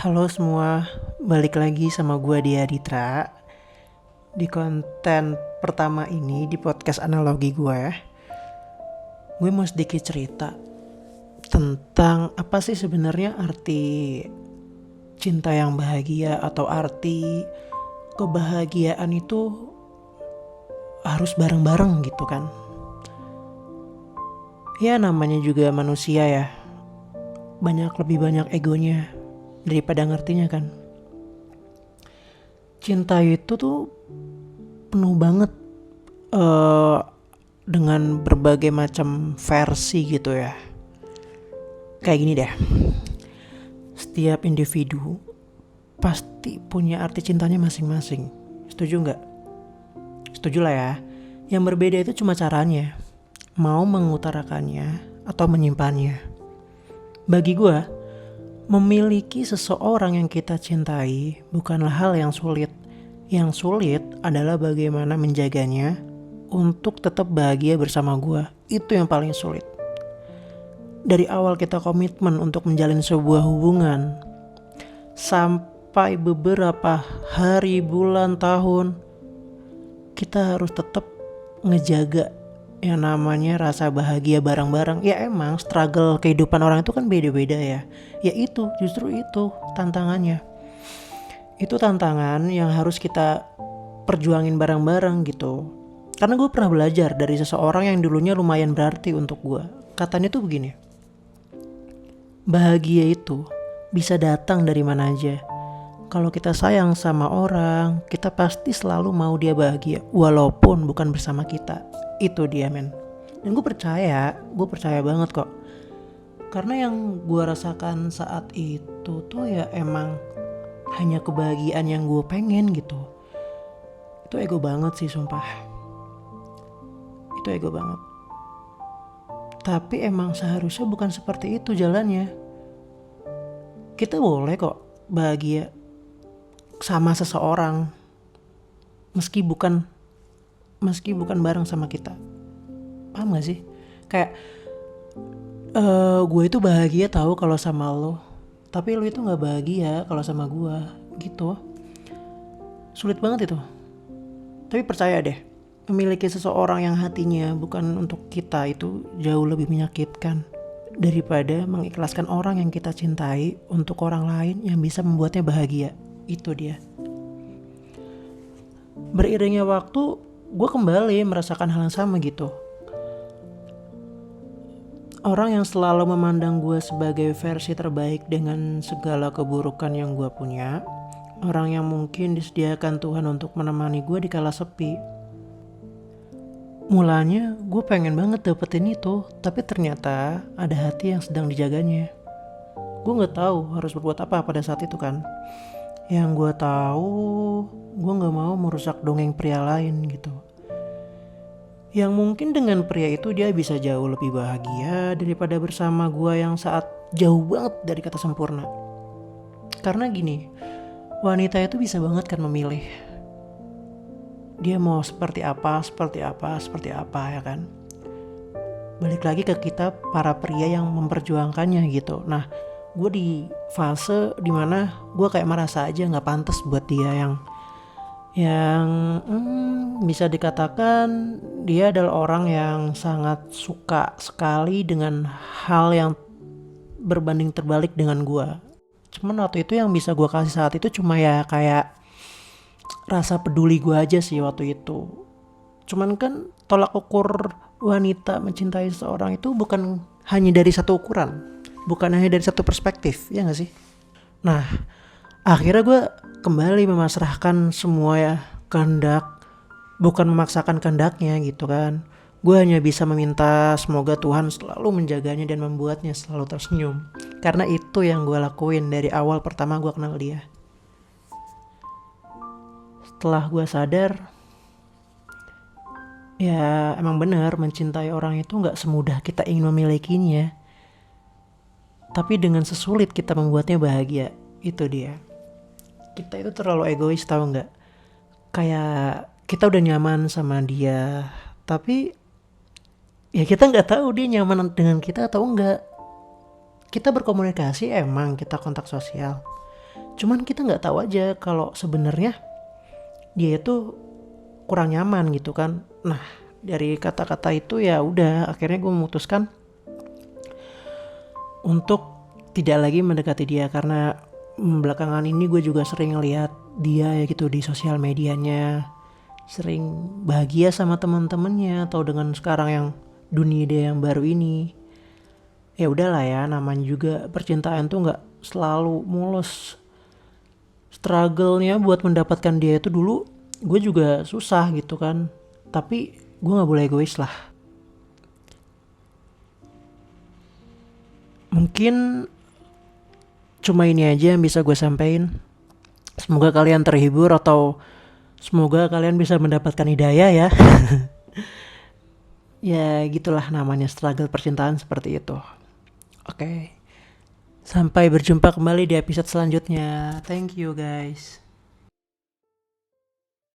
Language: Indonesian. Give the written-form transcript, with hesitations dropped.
Halo semua, balik lagi sama gua Dia Ditra di konten pertama ini di podcast analogi gua ya. Gue mau sedikit cerita tentang apa sih sebenarnya arti cinta yang bahagia atau arti kebahagiaan itu harus bareng-bareng gitu kan. Ya namanya juga manusia ya, lebih banyak egonya daripada ngertinya kan. Cinta itu tuh penuh banget dengan berbagai macam versi gitu ya. Kayak gini deh, setiap individu pasti punya arti cintanya masing-masing. Setuju nggak? Setuju lah ya. Yang berbeda itu cuma caranya, mau mengutarakannya atau menyimpannya. Bagi gue, memiliki seseorang yang kita cintai bukanlah hal yang sulit. Yang sulit adalah bagaimana menjaganya untuk tetap bahagia bersama gue. Itu yang paling sulit. Dari awal kita komitmen untuk menjalin sebuah hubungan, sampai beberapa hari, bulan, tahun, kita harus tetap ngejaga yang namanya rasa bahagia bareng-bareng. Ya emang struggle kehidupan orang itu kan beda-beda ya. Ya itu, justru itu tantangannya. Itu tantangan yang harus kita perjuangin bareng-bareng gitu. Karena gue pernah belajar dari seseorang yang dulunya lumayan berarti untuk gue. Katanya tuh begini, bahagia itu bisa datang dari mana aja. Kalau kita sayang sama orang, kita pasti selalu mau dia bahagia, walaupun bukan bersama kita. Itu dia men. Dan gue percaya banget kok. Karena yang gue rasakan saat itu tuh ya emang hanya kebahagiaan yang gue pengen gitu. Itu ego banget sih sumpah. Itu ego banget. Tapi emang seharusnya bukan seperti itu jalannya. Kita boleh kok bahagia sama seseorang meski bukan bareng sama kita. Paham gak sih? Kayak gue itu bahagia tahu kalau sama lo, tapi lo itu nggak bahagia kalau sama gue gitu. Sulit banget itu. Tapi percaya deh, memiliki seseorang yang hatinya bukan untuk kita itu jauh lebih menyakitkan daripada mengikhlaskan orang yang kita cintai untuk orang lain yang bisa membuatnya bahagia. Itu dia. Beriringnya waktu, gue kembali merasakan hal yang sama gitu. Orang yang selalu memandang gue sebagai versi terbaik dengan segala keburukan yang gue punya. Orang yang mungkin disediakan Tuhan untuk menemani gue di kala sepi. Mulanya gue pengen banget dapetin itu, tapi ternyata ada hati yang sedang dijaganya. Gue gak tahu harus berbuat apa pada saat itu kan. Yang gue tahu, gue gak mau merusak dongeng pria lain gitu. Yang mungkin dengan pria itu dia bisa jauh lebih bahagia daripada bersama gue yang saat jauh banget dari kata sempurna. Karena gini, wanita itu bisa banget kan memilih. Dia mau seperti apa ya kan. Balik lagi ke kita para pria yang memperjuangkannya gitu. Nah, gue di fase dimana gue kayak merasa aja gak pantas buat dia yang bisa dikatakan dia adalah orang yang sangat suka sekali dengan hal yang berbanding terbalik dengan gue. Cuman waktu itu yang bisa gue kasih saat itu cuma ya kayak rasa peduli gue aja sih waktu itu. Cuman kan tolak ukur wanita mencintai seseorang itu bukan hanya dari satu ukuran, bukan hanya dari satu perspektif, ya gak sih? Nah, akhirnya gue kembali memasrahkan semua ya kehendak, bukan memaksakan kehendaknya gitu kan. Gue hanya bisa meminta semoga Tuhan selalu menjaganya dan membuatnya selalu tersenyum. Karena itu yang gue lakuin dari awal pertama gue kenal dia. Setelah gue sadar, ya emang benar mencintai orang itu gak semudah kita ingin memilikinya. Tapi dengan sesulit kita membuatnya bahagia. Itu dia. Kita itu terlalu egois tahu nggak? Kayak kita udah nyaman sama dia, tapi ya kita nggak tahu dia nyaman dengan kita atau enggak. Kita berkomunikasi emang, kita kontak sosial. Cuman kita nggak tahu aja kalau sebenarnya dia itu kurang nyaman gitu kan. Nah, dari kata-kata itu ya udah akhirnya gue memutuskan untuk tidak lagi mendekati dia, karena belakangan ini gue juga sering lihat dia ya gitu di sosial medianya, sering bahagia sama teman-temannya atau dengan sekarang yang dunia dia yang baru ini. Ya udahlah ya, namanya juga percintaan tuh nggak selalu mulus. Struggle-nya buat mendapatkan dia itu dulu gue juga susah gitu kan, tapi gue nggak boleh egois lah. Mungkin cuma ini aja yang bisa gue sampaikan. Semoga kalian terhibur atau semoga kalian bisa mendapatkan hidayah ya. Ya gitulah namanya struggle percintaan seperti itu. Oke. Sampai berjumpa kembali di episode selanjutnya. Thank you guys.